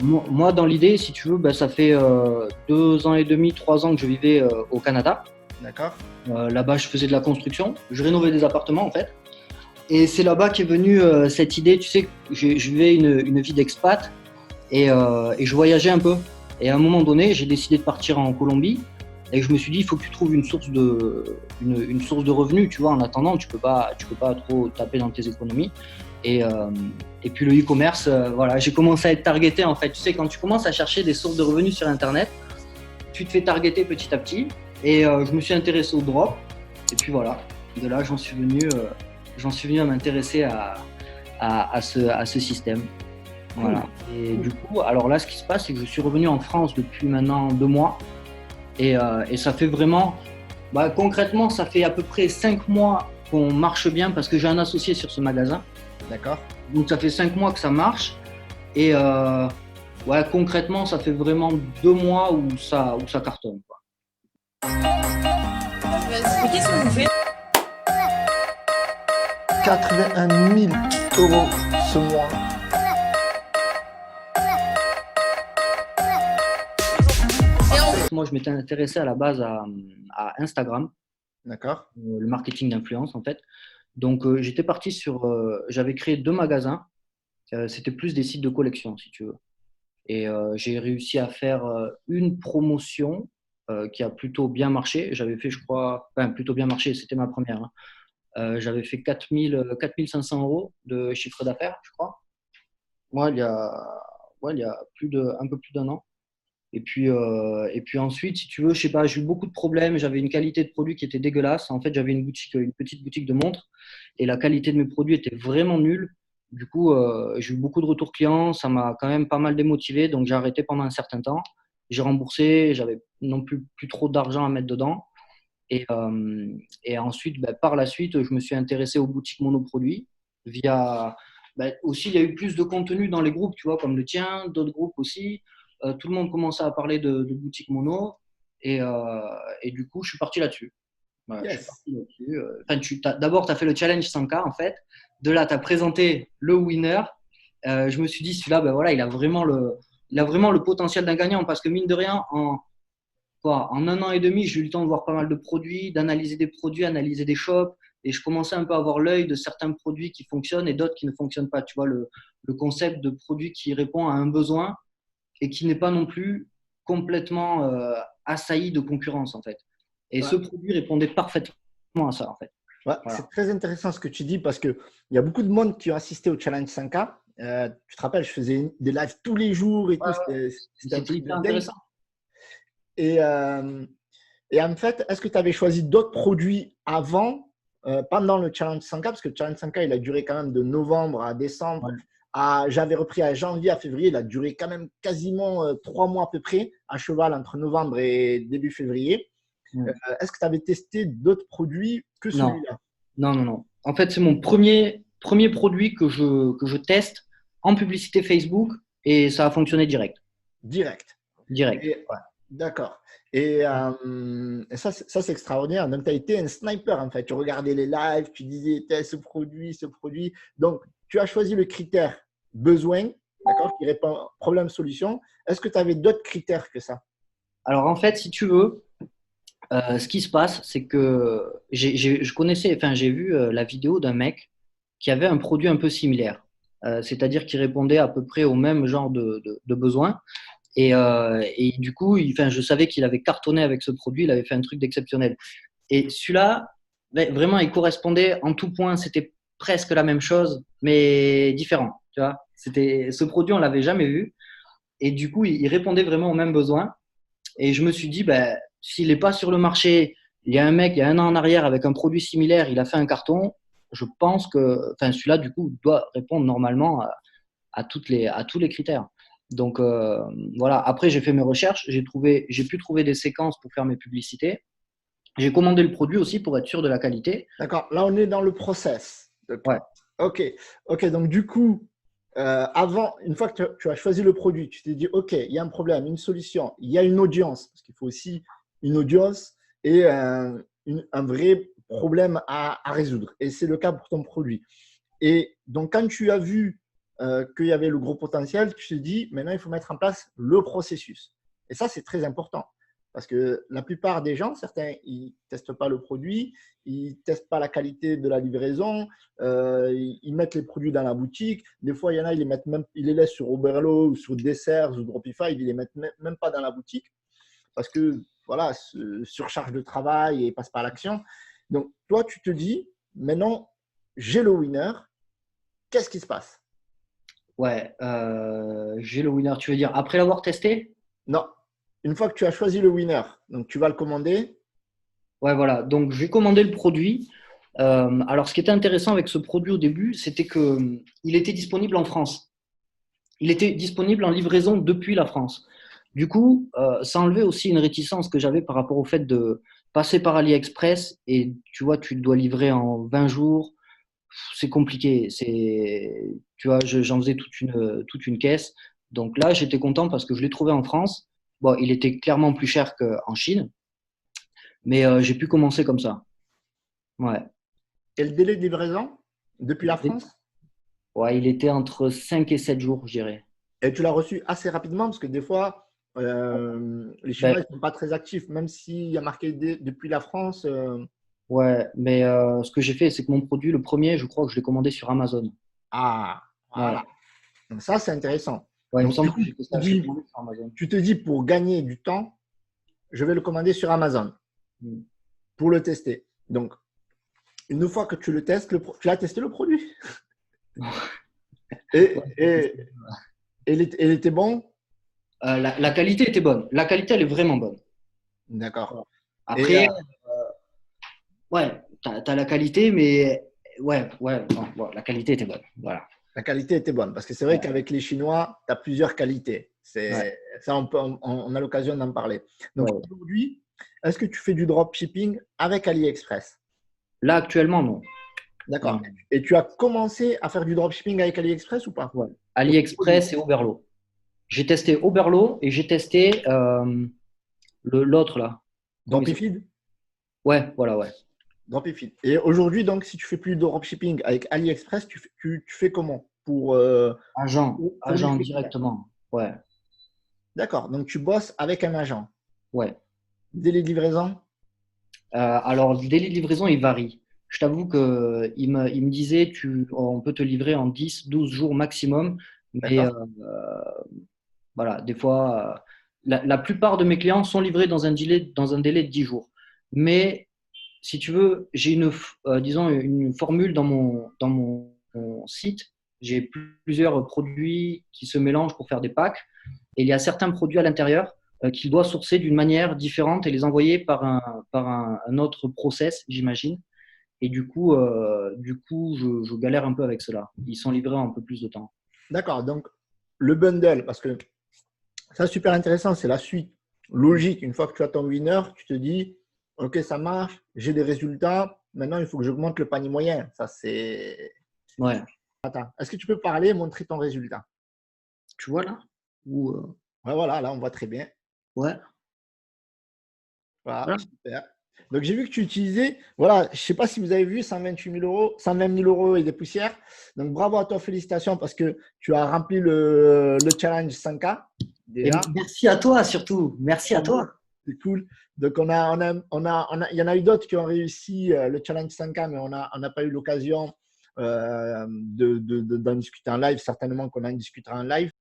Moi, dans l'idée, si tu veux, ben, ça fait 2 ans et demi, 3 ans que je vivais au Canada. D'accord? Là-bas, je faisais de la construction. Je rénovais des appartements, en fait. Et c'est là-bas qu'est venue cette idée. Tu sais, je vivais une vie d'expat et je voyageais un peu. Et à un moment donné, j'ai décidé de partir en Colombie. Et je me suis dit, il faut que tu trouves une source de revenus. Tu vois, en attendant, tu peux pas trop taper dans tes économies. Et, euh, et puis le e-commerce, voilà, j'ai commencé à être targeté en fait. Tu sais, quand tu commences à chercher des sources de revenus sur Internet, tu te fais targeter petit à petit. Et je me suis intéressé au drop. Et puis voilà, de là, j'en suis venu à m'intéresser à ce système. Cool, Voilà. Et cool. du coup, alors là, ce qui se passe, c'est que je suis revenu en France depuis maintenant 2 mois. Et ça fait vraiment, bah, concrètement, ça fait à peu près 5 mois qu'on marche bien parce que j'ai un associé sur ce magasin. D'accord? Donc ça fait 5 mois que ça marche. Et ouais, concrètement, ça fait vraiment 2 mois où ça cartonne, quoi. Vas-y. Mais qu'est-ce que vous faites? 81 000 euros ce mois. Et on Moi, je m'étais intéressé à la base à Instagram, D'accord? le marketing d'influence en fait. Donc j'étais parti j'avais créé 2 magasins. C'était plus des sites de collection, si tu veux. Et j'ai réussi à faire une promotion qui a plutôt bien marché. J'avais fait, je crois, enfin, plutôt bien marché, c'était ma première, hein. J'avais fait 4 500 euros de chiffre d'affaires, je crois. Moi, il y a un peu plus d'1 an. Et puis ensuite, si tu veux, je sais pas, j'ai eu beaucoup de problèmes. J'avais une qualité de produit qui était dégueulasse. En fait, j'avais une petite boutique de montres et la qualité de mes produits était vraiment nulle. Du coup, j'ai eu beaucoup de retours clients. Ça m'a quand même pas mal démotivé. Donc, j'ai arrêté pendant un certain temps. J'ai remboursé. J'avais non plus trop d'argent à mettre dedans. Et ensuite, ben, par la suite, je me suis intéressé aux boutiques monoproduits via. Ben, aussi, il y a eu plus de contenu dans les groupes, tu vois, comme le tien, d'autres groupes aussi. Tout le monde commençait à parler de boutiques mono. Et du coup, je suis parti là-dessus. Ouais, je suis Yes. parti là-dessus. Enfin, d'abord, tu as fait le challenge 100K, en fait. De là, tu as présenté le winner. Je me suis dit, celui-là, ben, voilà, il a vraiment le potentiel d'un gagnant parce que, mine de rien, en 1 an et demi, j'ai eu le temps de voir pas mal de produits, d'analyser des produits, analyser des shops. Et je commençais un peu à avoir l'œil de certains produits qui fonctionnent et d'autres qui ne fonctionnent pas. Tu vois, le concept de produit qui répond à un besoin et qui n'est pas non plus complètement assailli de concurrence, en fait. Et Ouais. ce produit répondait parfaitement à ça, en fait. Ouais, Voilà. c'est très intéressant ce que tu dis parce qu'il y a beaucoup de monde qui ont assisté au Challenge 5K. Tu te rappelles, je faisais des lives tous les jours et Ouais, tout. ouais. C'était un C'était truc de hyper dingue. intéressant. Et, euh, et en fait, est-ce que tu avais choisi d'autres produits avant, pendant le Challenge 5K? Parce que le Challenge 5K, il a duré quand même de novembre à décembre. Ouais. J'avais repris à janvier, à février. Il a duré quand même quasiment 3 mois à peu près, à cheval entre novembre et début février. Ouais. Est-ce que tu avais testé d'autres produits que Non, celui-là? non, non, non. En fait, c'est mon premier produit que je teste en publicité Facebook et ça a fonctionné direct. Direct. Direct. Et, Ouais. d'accord. Et ça, c'est extraordinaire. Donc, tu as été un sniper, en fait. Tu regardais les lives, tu disais, tel, ce produit, ce produit. Donc, tu as choisi le critère besoin, d'accord, qui répond problème-solution. Est-ce que tu avais d'autres critères que ça? Alors, en fait, si tu veux, ce qui se passe, c'est que je connaissais, enfin, j'ai vu la vidéo d'un mec qui avait un produit un peu similaire. C'est-à-dire qu'il répondait à peu près au même genre de besoins. Et du coup, enfin, je savais qu'il avait cartonné avec ce produit, il avait fait un truc d'exceptionnel. Et celui-là, ben, vraiment, il correspondait en tout point. C'était presque la même chose, mais différent. Tu vois, ce produit, on l'avait jamais vu. Et du coup, il répondait vraiment aux mêmes besoins. Et je me suis dit, ben, s'il n'est pas sur le marché, il y a un mec, il y a 1 an en arrière, avec un produit similaire, il a fait un carton. Je pense que, enfin, celui-là, du coup, doit répondre normalement à tous les critères. Donc voilà. Après, j'ai fait mes recherches, j'ai pu trouver des séquences pour faire mes publicités. J'ai commandé le produit aussi pour être sûr de la qualité. D'accord. Là, on est dans le process. Ouais, OK. OK. Donc, du coup, avant, une fois que tu as choisi le produit, tu t'es dit, OK, il y a un problème, une solution, il y a une audience, parce qu'il faut aussi une audience et un vrai problème à résoudre. Et c'est le cas pour ton produit. Et donc, quand tu as vu qu'il y avait le gros potentiel, tu te dis, maintenant, il faut mettre en place le processus. Et ça, c'est très important. Parce que la plupart des gens, certains, ils ne testent pas le produit, ils ne testent pas la qualité de la livraison, ils mettent les produits dans la boutique. Des fois, il y en a, ils les laissent sur Oberlo ou sur Desserts ou Dropify, ils ne les mettent même pas dans la boutique parce que, voilà, surcharge de travail et ils passent pas à l'action. Donc, toi, tu te dis, maintenant, j'ai le winner, qu'est-ce qui se passe? Ouais, j'ai le winner. Tu veux dire après l'avoir testé? Non, une fois que tu as choisi le winner, donc tu vas le commander. Ouais, voilà. Donc, j'ai commandé le produit. Alors, ce qui était intéressant avec ce produit au début, c'était que il était disponible en France. Il était disponible en livraison depuis la France. Du coup, ça enlevait aussi une réticence que j'avais par rapport au fait de passer par AliExpress et tu vois, tu dois livrer en 20 jours. C'est compliqué. Tu vois, j'en faisais toute une caisse. Donc là, j'étais content parce que je l'ai trouvé en France. Bon, il était clairement plus cher qu'en Chine, mais j'ai pu commencer comme ça. Ouais. Et le délai de livraison depuis la France? Ouais, il était entre 5 et 7 jours, je dirais. Et tu l'as reçu assez rapidement parce que des fois, les Chinois Ben, ne sont pas très actifs, même s'il y a marqué depuis la France. ouais, mais ce que j'ai fait, c'est que mon produit, le premier, je crois que je l'ai commandé sur Amazon. Ah, voilà. Ouais, Donc ça, c'est intéressant. ouais, il me Donc, du semble que coup, j'ai fait ça, je l'ai commandé sur Amazon. tu te dis pour gagner du temps, je vais le commander sur Amazon Mm. pour le tester. Donc, une fois que tu le testes, tu as testé le produit et, et, et il était bon? La qualité était bonne. La qualité, elle est vraiment bonne. D'accord. Et Après, ouais, t'as la qualité, mais ouais, non, bon, la qualité était bonne. Voilà. la qualité était bonne parce que c'est vrai Ouais, qu'avec les Chinois, tu as plusieurs qualités. ouais, Ça, on a l'occasion d'en parler. Donc, ouais. aujourd'hui, est-ce que tu fais du dropshipping avec AliExpress? Là, actuellement, non. Non, D'accord. non. Et tu as commencé à faire du dropshipping avec AliExpress ou pas? Ouais. AliExpress et Oberlo. J'ai testé Oberlo et j'ai testé l'autre là. Comment il s'appelle? Dropifeed? Ouais, voilà, ouais. Dropifeed. Et aujourd'hui, donc, si tu fais plus de dropshipping avec AliExpress, tu fais comment pour Agent livrer? directement. Ouais, D'accord. Donc, tu bosses avec un agent. ouais. Délai de livraison? Alors, le délai de livraison, il varie. Je t'avoue qu'il me disait, on peut te livrer en 10, 12 jours maximum. Mais D'accord. voilà, des fois, la plupart de mes clients sont livrés dans un délai de 10 jours. Mais si tu veux, j'ai disons, une formule dans mon site. J'ai plusieurs produits qui se mélangent pour faire des packs. Et il y a certains produits à l'intérieur qu'il doit sourcer d'une manière différente et les envoyer par un autre process, j'imagine. Et du coup, je galère un peu avec cela. Ils sont livrés en un peu plus de temps. D'accord. Donc, le bundle, parce que ça, c'est super intéressant, c'est la suite logique. Une fois que tu as ton winner, tu te dis, OK, ça marche, j'ai des résultats. Maintenant, il faut que j'augmente le panier moyen. Ça, c'est… Ouais. Attends, est-ce que tu peux parler, montrer ton résultat? Tu vois là? Ou, Ouais, voilà, là, on voit très bien. ouais. Voilà, Voilà. super. Donc, j'ai vu que tu utilisais, voilà, je ne sais pas si vous avez vu, 128 000 euros, 120 000 euros et des poussières. Donc, bravo à toi, félicitations parce que tu as rempli le challenge 100K Et déjà. merci à toi surtout. Merci à toi. C'est cool. Donc, il y en a eu d'autres qui ont réussi le challenge 5K, mais on n'a pas eu l'occasion d'en discuter en live. Certainement qu'on en discutera en live.